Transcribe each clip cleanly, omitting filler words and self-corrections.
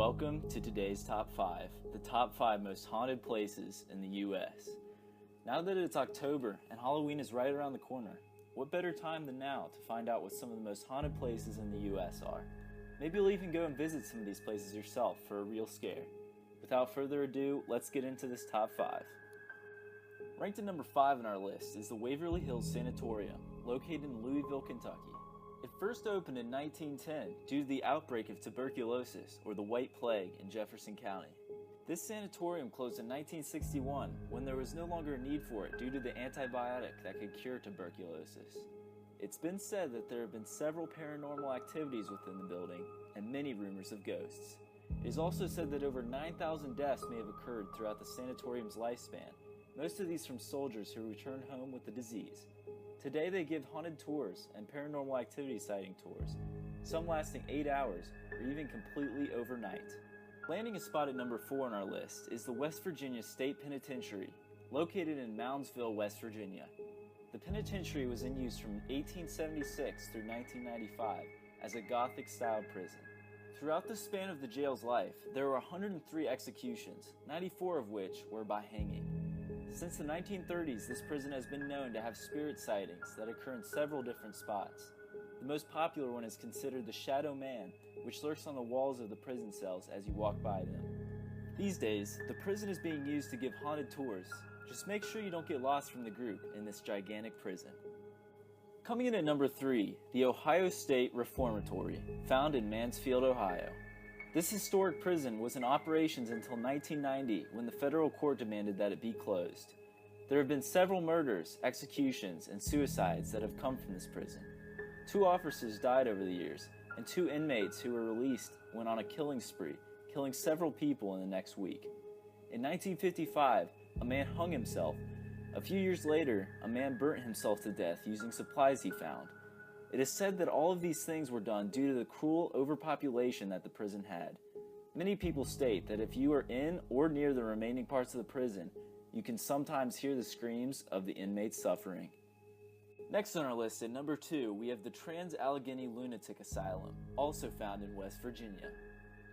Welcome to today's Top 5, the top 5 most haunted places in the U.S. Now that it's October and Halloween is right around the corner, what better time than now to find out what some of the most haunted places in the U.S. are? Maybe you'll even go and visit some of these places yourself for a real scare. Without further ado, let's get into this Top 5. Ranked at number 5 on our list is the Waverly Hills Sanatorium, located in Louisville, Kentucky. It first opened in 1910 due to the outbreak of tuberculosis, or the White Plague, in Jefferson County. This sanatorium closed in 1961 when there was no longer a need for it due to the antibiotic that could cure tuberculosis. It's been said that there have been several paranormal activities within the building and many rumors of ghosts. It is also said that over 9,000 deaths may have occurred throughout the sanatorium's lifespan, most of these from soldiers who returned home with the disease. Today they give haunted tours and paranormal activity sighting tours, some lasting 8 hours or even completely overnight. Landing a spot at number 4 on our list is the West Virginia State Penitentiary, located in Moundsville, West Virginia. The penitentiary was in use from 1876 through 1995 as a Gothic-style prison. Throughout the span of the jail's life, there were 103 executions, 94 of which were by hanging. Since the 1930s, this prison has been known to have spirit sightings that occur in several different spots. The most popular one is considered the Shadow Man, which lurks on the walls of the prison cells as you walk by them. These days, the prison is being used to give haunted tours. Just make sure you don't get lost from the group in this gigantic prison. Coming in at number 3, the Ohio State Reformatory, found in Mansfield, Ohio. This historic prison was in operations until 1990 when the federal court demanded that it be closed. There have been several murders, executions, and suicides that have come from this prison. 2 officers died over the years, and 2 inmates who were released went on a killing spree, killing several people in the next week. In 1955, a man hung himself. A few years later, a man burnt himself to death using supplies he found. It is said that all of these things were done due to the cruel overpopulation that the prison had. Many people state that if you are in or near the remaining parts of the prison, you can sometimes hear the screams of the inmates suffering. Next on our list at number 2, we have the Trans-Allegheny Lunatic Asylum, also found in West Virginia.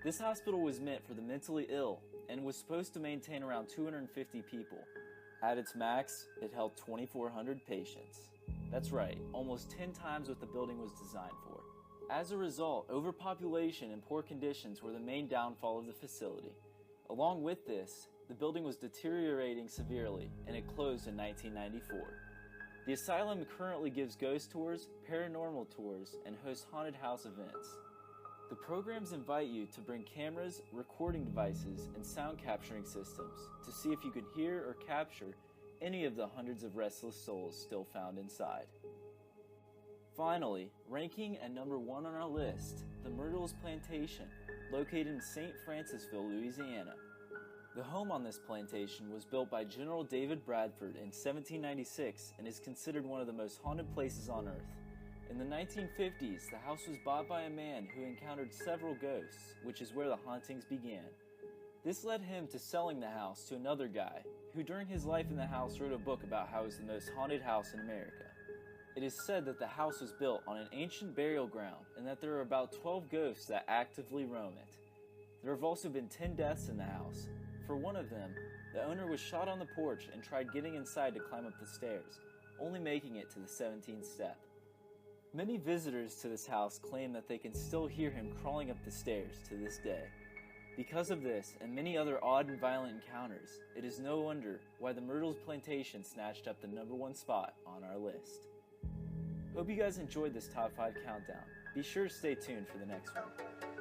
This hospital was meant for the mentally ill and was supposed to maintain around 250 people. At its max, it held 2,400 patients. That's right, almost 10 times what the building was designed for. As a result, overpopulation and poor conditions were the main downfall of the facility. Along with this, the building was deteriorating severely, and it closed in 1994. The asylum currently gives ghost tours, paranormal tours, and hosts haunted house events. The programs invite you to bring cameras, recording devices, and sound capturing systems to see if you can hear or capture any of the hundreds of restless souls still found inside. Finally, ranking at number 1 on our list, the Myrtles Plantation, located in St. Francisville, Louisiana. The home on this plantation was built by General David Bradford in 1796 and is considered one of the most haunted places on earth. In the 1950s, the house was bought by a man who encountered several ghosts, which is where the hauntings began. This led him to selling the house to another guy, who during his life in the house wrote a book about how it was the most haunted house in America. It is said that the house was built on an ancient burial ground and that there are about 12 ghosts that actively roam it. There have also been 10 deaths in the house. For one of them, the owner was shot on the porch and tried getting inside to climb up the stairs, only making it to the 17th step. Many visitors to this house claim that they can still hear him crawling up the stairs to this day. Because of this and many other odd and violent encounters, it is no wonder why the Myrtles Plantation snatched up the number 1 spot on our list. Hope you guys enjoyed this top 5 countdown. Be sure to stay tuned for the next one.